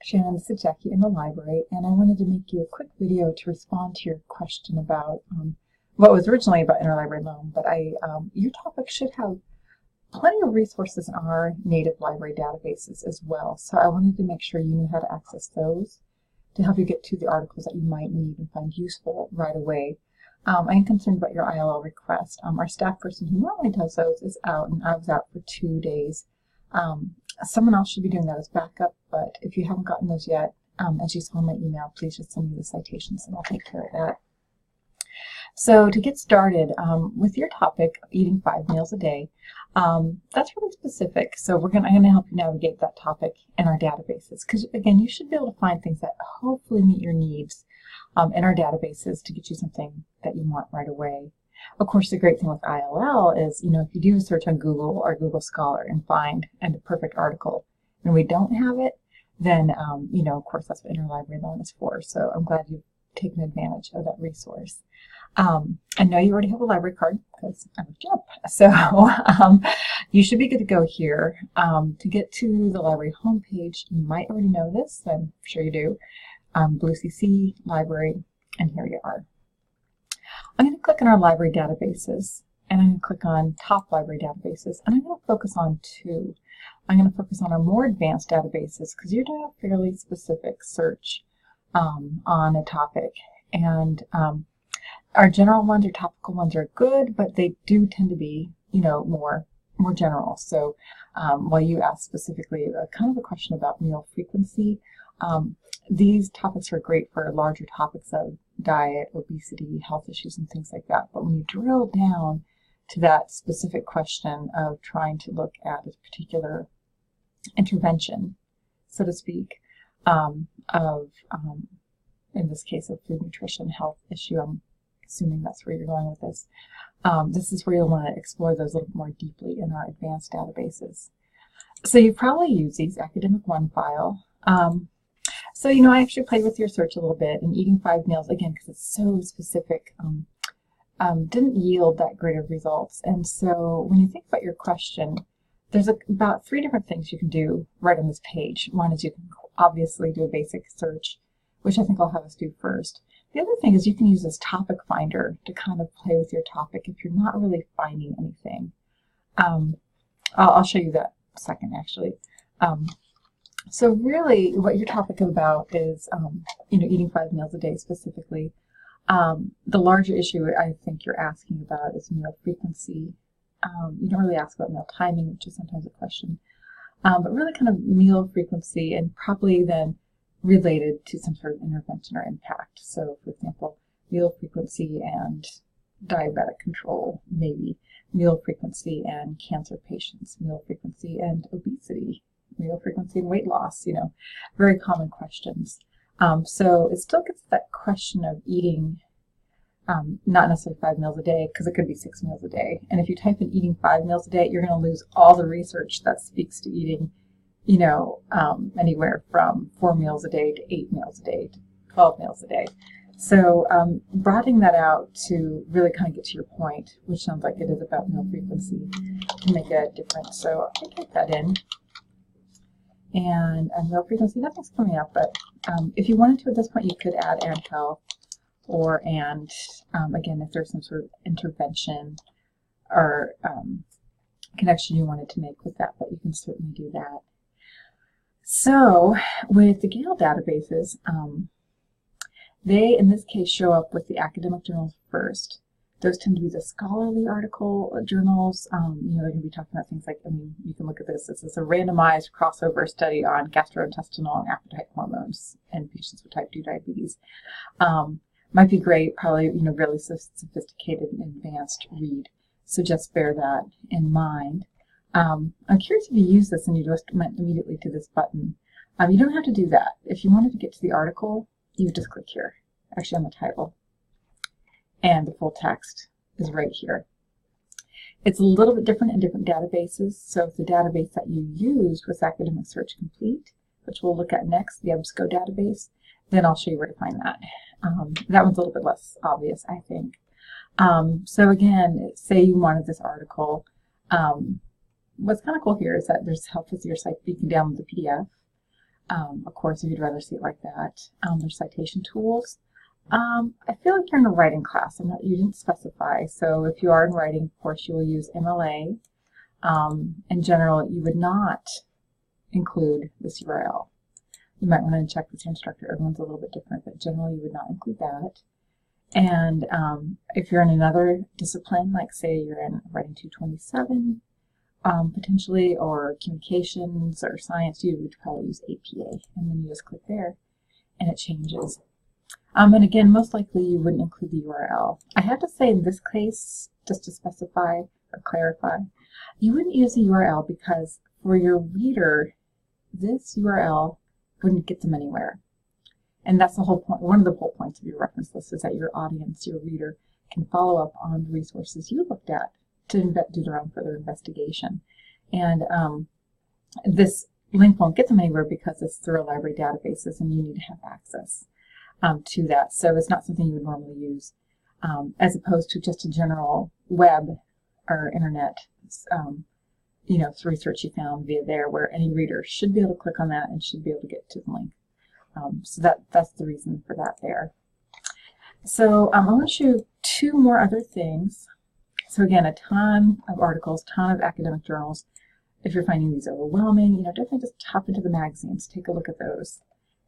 Shannon, this is Jackie in the library, and I wanted to make you a quick video to respond to your question about what was originally about interlibrary loan, but your topic should have plenty of resources in our native library databases as well. So I wanted to make sure you knew how to access those to help you get to the articles that you might need and find useful right away. I am concerned about your ILL request. Our staff person who normally does those is out, and I was out for 2 days. Someone else should be doing that as backup, but if you haven't gotten those yet, as you saw in my email, please just send me the citations and I'll take care of that. So to get started with your topic, eating 5 meals a day, that's really specific. So I'm going to help you navigate that topic in our databases, because again, you should be able to find things that hopefully meet your needs in our databases to get you something that you want right away. Of course, the great thing with ILL is, if you do a search on Google or Google Scholar and find a perfect article and we don't have it, then, of course, that's what interlibrary loan is for. So I'm glad you've taken advantage of that resource. I know you already have a library card because I looked you up. So you should be good to go here. To get to the library homepage, you might already know this. I'm sure you do. Blue CC, library, and here you are. I'm going to click on our library databases, and I'm going to click on top library databases, and I'm going to focus on 2. I'm going to focus on our more advanced databases because you're doing a fairly specific search on a topic, and our general ones or topical ones are good, but they do tend to be, more general. So while you asked specifically kind of a question about meal frequency, these topics are great for larger topics of diet, obesity, health issues, and things like that. But when you drill down to that specific question of trying to look at a particular intervention, so to speak, in this case, of food, nutrition, health issue, I'm assuming that's where you're going with this. This is where you'll want to explore those a little more deeply in our advanced databases. So you probably use these academic one file. So, I actually played with your search a little bit, and eating 5 meals, again, because it's so specific, didn't yield that great of results. And so when you think about your question, there's about 3 different things you can do right on this page. One is you can obviously do a basic search, which I think I'll have us do first. The other thing is you can use this topic finder to kind of play with your topic if you're not really finding anything. I'll show you that in a second, actually. So really what your topic is about is, eating 5 meals a day specifically. The larger issue I think you're asking about is meal frequency. You don't really ask about meal timing, which is sometimes a question, but really kind of meal frequency, and probably then related to some sort of intervention or impact. So for example, meal frequency and diabetic control, maybe meal frequency and cancer patients, meal frequency and obesity, meal frequency and weight loss, very common questions. So it still gets that question of eating, not necessarily 5 meals a day, because it could be 6 meals a day. And if you type in eating 5 meals a day, you're going to lose all the research that speaks to eating, anywhere from 4 meals a day to 8 meals a day to 12 meals a day. So broadening that out to really kind of get to your point, which sounds like it is about meal frequency, can make a difference. So I type that in. And meal frequency, nothing's coming up, but if you wanted to at this point, you could add and health, or again, if there's some sort of intervention or connection you wanted to make with that, but you can certainly do that. So with the Gale databases, they in this case show up with the academic journals first. Those tend to be the scholarly journals. They're going to be talking about things like, you can look at this. This is a randomized crossover study on gastrointestinal and appetite hormones in patients with type 2 diabetes. Might be great, probably, really sophisticated and advanced read. So just bear that in mind. I'm curious if you use this and you just went immediately to this button. You don't have to do that. If you wanted to get to the article, you would just click here, actually on the title. And the full text is right here. It's a little bit different in different databases. So if the database that you used was Academic Search Complete, which we'll look at next, the EBSCO database, then I'll show you where to find that. That one's a little bit less obvious, I think. So again, say you wanted this article. What's kind of cool here is that there's help with your site. You can download the PDF. Of course, if you'd rather see it like that, there's citation tools. I feel like you're in a writing class. You didn't specify. So if you are in writing, of course, you will use MLA. In general, you would not include this URL. You might want to check with your instructor. Everyone's a little bit different, but generally you would not include that. And if you're in another discipline, like say you're in Writing 227, potentially, or communications or science, you would probably use APA, and then you just click there and it changes. And again, most likely you wouldn't include the URL. I have to say in this case, just to specify or clarify, you wouldn't use the URL because for your reader, this URL wouldn't get them anywhere. And that's the whole point. One of the whole points of your reference list is that your audience, your reader, can follow up on the resources you looked at to do their own further investigation. And this link won't get them anywhere because it's through a library databases and you need to have access to that. So it's not something you would normally use as opposed to just a general web or internet research you found via there, where any reader should be able to click on that and should be able to get to the link. So that's the reason for that there. So I want to show you two more other things. So again, a ton of articles, ton of academic journals. If you're finding these overwhelming, definitely just hop into the magazines, take a look at those,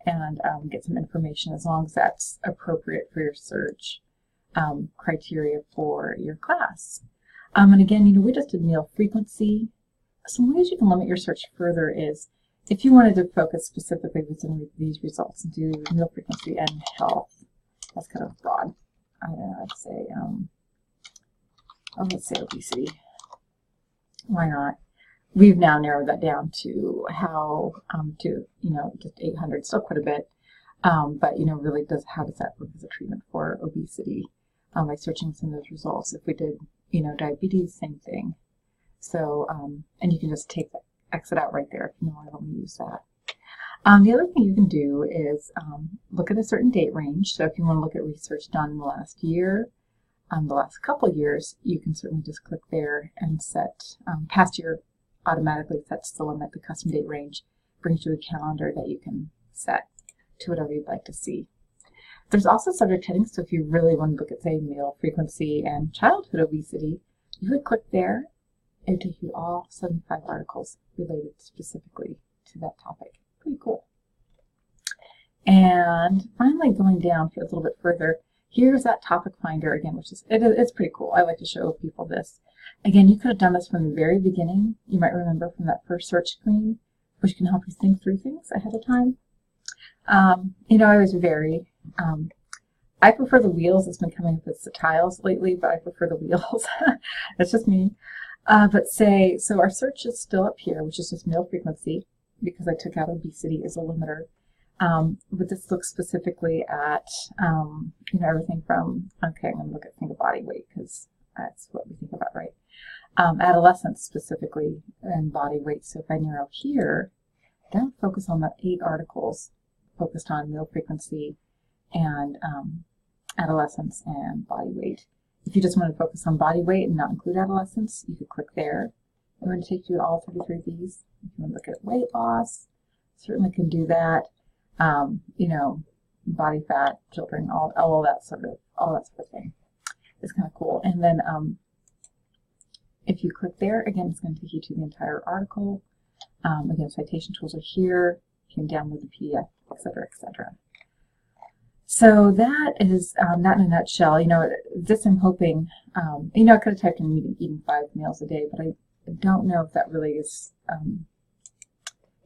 and get some information as long as that's appropriate for your search criteria for your class. And again, we just did meal frequency. Some ways you can limit your search further is if you wanted to focus specifically within these results and do meal frequency and health. That's kind of broad. I don't know, I'd say, let's say obesity. Why not? We've now narrowed that down to how just 800, still quite a bit, but really how does that work as a treatment for obesity by searching some of those results. If we did diabetes, same thing. So and you can just exit out right there if you know I don't want to use that. The other thing you can do is look at a certain date range. So if you want to look at research done in the last year, the last couple of years, you can certainly just click there and set past year automatically sets the limit. The custom date range brings you a calendar that you can set to whatever you'd like to see. There's also subject headings, so if you really want to look at, say, meal frequency and childhood obesity, you would click there. It would take you all 75 articles related specifically to that topic. Pretty cool. And finally, going down a little bit further, here's that topic finder again, which is it's pretty cool. I like to show people this. Again, you could have done this from the very beginning. You might remember from that first search screen, which can help you think through things ahead of time. I always vary. I prefer the wheels. It's been coming up with the tiles lately, but I prefer the wheels. That's just me. But so our search is still up here, which is just meal frequency, because I took out obesity as a limiter. But this looks specifically at, everything from, okay, I'm going to think of body weight, because that's what we think about, right? Adolescents specifically, and body weight. So if I narrow here, that would focus on the 8 articles focused on meal frequency and adolescents and body weight. If you just want to focus on body weight and not include adolescents, you could click there. It would take you to all 33 of these. If you want to look at weight loss, certainly can do that. Body fat, children, all that sort of thing. It's kind of cool. And then if you click there, again, it's going to take you to the entire article. Again, citation tools are here. You can download the PDF, etc., etc. So that is that in a nutshell. This I'm hoping. I could have typed in eating 5 meals a day, but I don't know if that really is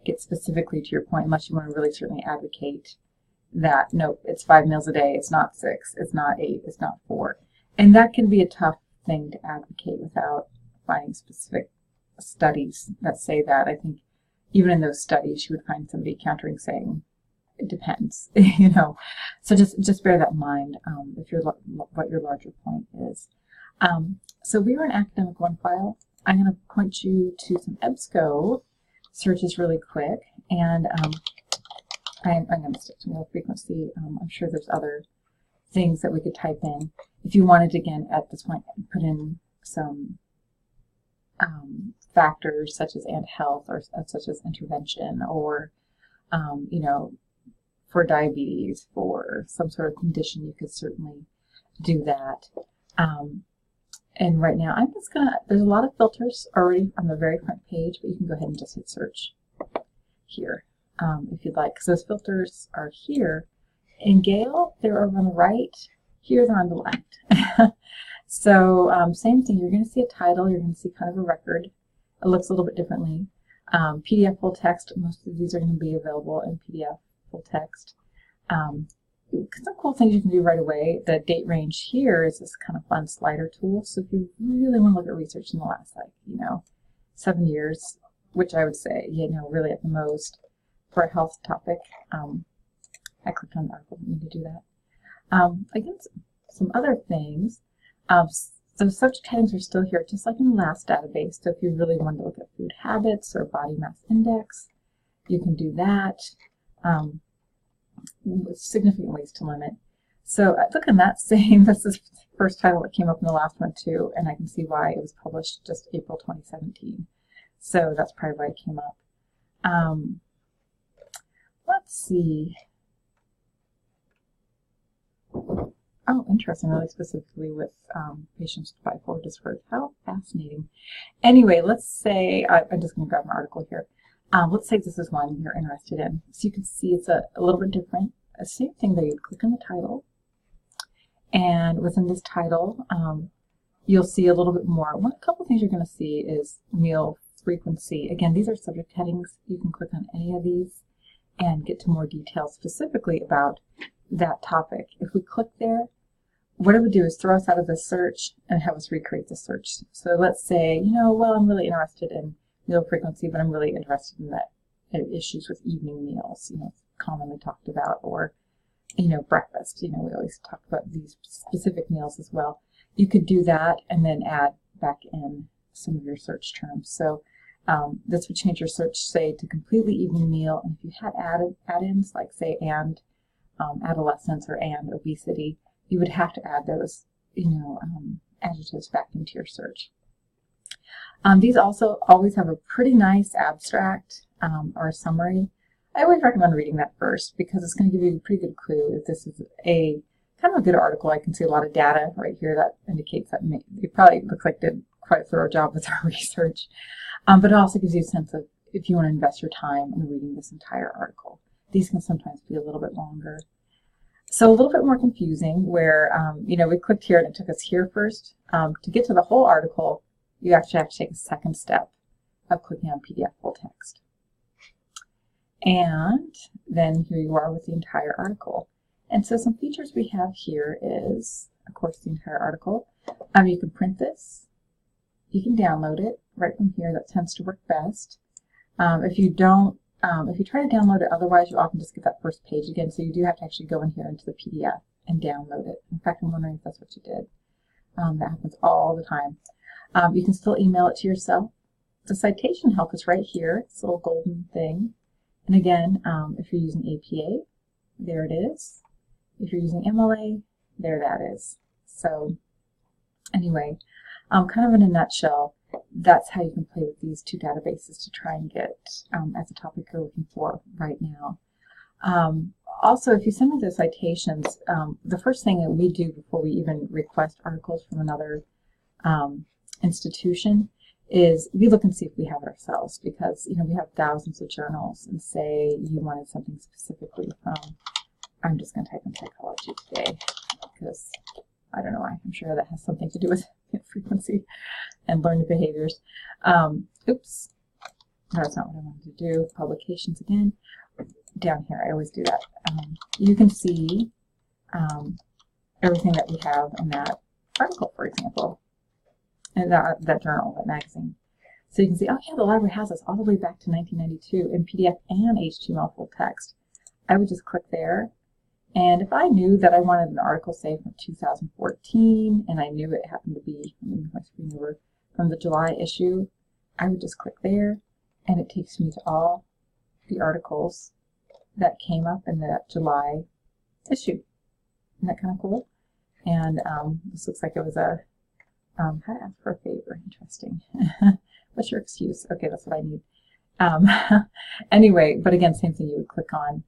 gets specifically to your point, unless you want to really certainly advocate that. Nope, it's 5 meals a day. It's not 6. It's not 8. It's not 4. And that can be a tough thing to advocate without finding specific studies that say that. I think even in those studies, you would find somebody countering saying, it depends, So just bear that in mind if what your larger point is. So we were in Academic OneFile. I'm going to point you to some EBSCO searches really quick, and I'm going to stick to meal frequency. I'm sure there's other things that we could type in. If you wanted to, again, at this point, put in some factors such as and health, or such as intervention, or you know, for diabetes, for some sort of condition, you could certainly do that. And right now, I'm just gonna, there's a lot of filters already on the very front page, but you can go ahead and just hit search here if you'd like, because those filters are here. In Gale, they're over on the right. Here, they're on the left. So same thing, you're going to see a title, you're going to see kind of a record. It looks a little bit differently. PDF full text, most of these are going to be available in PDF full text. Some cool things you can do right away. The date range here is this kind of fun slider tool. So if you really want to look at research in the last, like, 7 years, which I would say, really at the most for a health topic, I clicked on the article, didn't need to do that. Again, some other things. So subject headings are still here, just like in the last database. So if you really want to look at food habits or body mass index, you can do that. With significant ways to limit. So look at that same, this is the first title that came up in the last one too, and I can see why it was published just April 2017. So that's probably why it came up. Let's see. Oh, interesting, really specifically with patients with bipolar disorder. How fascinating. Anyway, let's say, I'm just going to grab an article here. Let's say this is one you're interested in. So you can see it's a little bit different. Same thing though, you'd click on the title, and within this title, you'll see a little bit more. A couple things you're going to see is meal frequency. Again, these are subject headings. You can click on any of these and get to more details specifically about that topic. If we click there, what it would do is throw us out of the search and have us recreate the search. So let's say, well, I'm really interested in meal frequency, but I'm really interested in that issues with evening meals, commonly talked about, or, breakfast. We always talk about these specific meals as well. You could do that and then add back in some of your search terms. So this would change your search, say, to completely evening meal. And if you had add-ins, like say, and adolescence or and obesity, you would have to add those, adjectives back into your search. These also always have a pretty nice abstract or a summary. I always recommend reading that first because it's going to give you a pretty good clue if this is a kind of a good article. I can see a lot of data right here that indicates that it probably looks like they did quite a thorough job with their research. But it also gives you a sense of if you want to invest your time in reading this entire article. These can sometimes be a little bit longer. So a little bit more confusing where, we clicked here and it took us here first. To get to the whole article, you actually have to take a second step of clicking on PDF full text. And then here you are with the entire article. And so some features we have here is, of course, the entire article. You can print this. You can download it right from here. That tends to work best. If you try to download it otherwise, you often just get that first page again. So you do have to actually go in here into the PDF and download it. In fact, I'm wondering if that's what you did. That happens all the time. You can still email it to yourself. The citation help is right here. It's a little golden thing. And again, if you're using APA, there it is. If you're using MLA, there that is. So anyway, kind of in a nutshell, that's how you can play with these two databases to try and get at the topic you're looking for right now. Also, if you send me the citations, the first thing that we do before we even request articles from another institution is we look and see if we have it ourselves, because we have thousands of journals, and say you wanted something specifically from, I'm just going to type in psychology today because I don't know why, I'm sure that has something to do with frequency and learned behaviors. Oops, that's not what I wanted to do. Publications again. Down here, I always do that. You can see everything that we have in that article, for example, and that journal, that magazine. So you can see, oh yeah, the library has this all the way back to 1992 in PDF and HTML full text. I would just click there, and if I knew that I wanted an article, say, from 2014, and I knew it happened to be, let me move my screen over, from the July issue, I would just click there, and it takes me to all the articles that came up in that July issue. Isn't that kind of cool? And this looks like it was a, how to ask for a favor. Interesting. What's your excuse? Okay, that's what I need. Um, anyway, but again, same thing, you would click on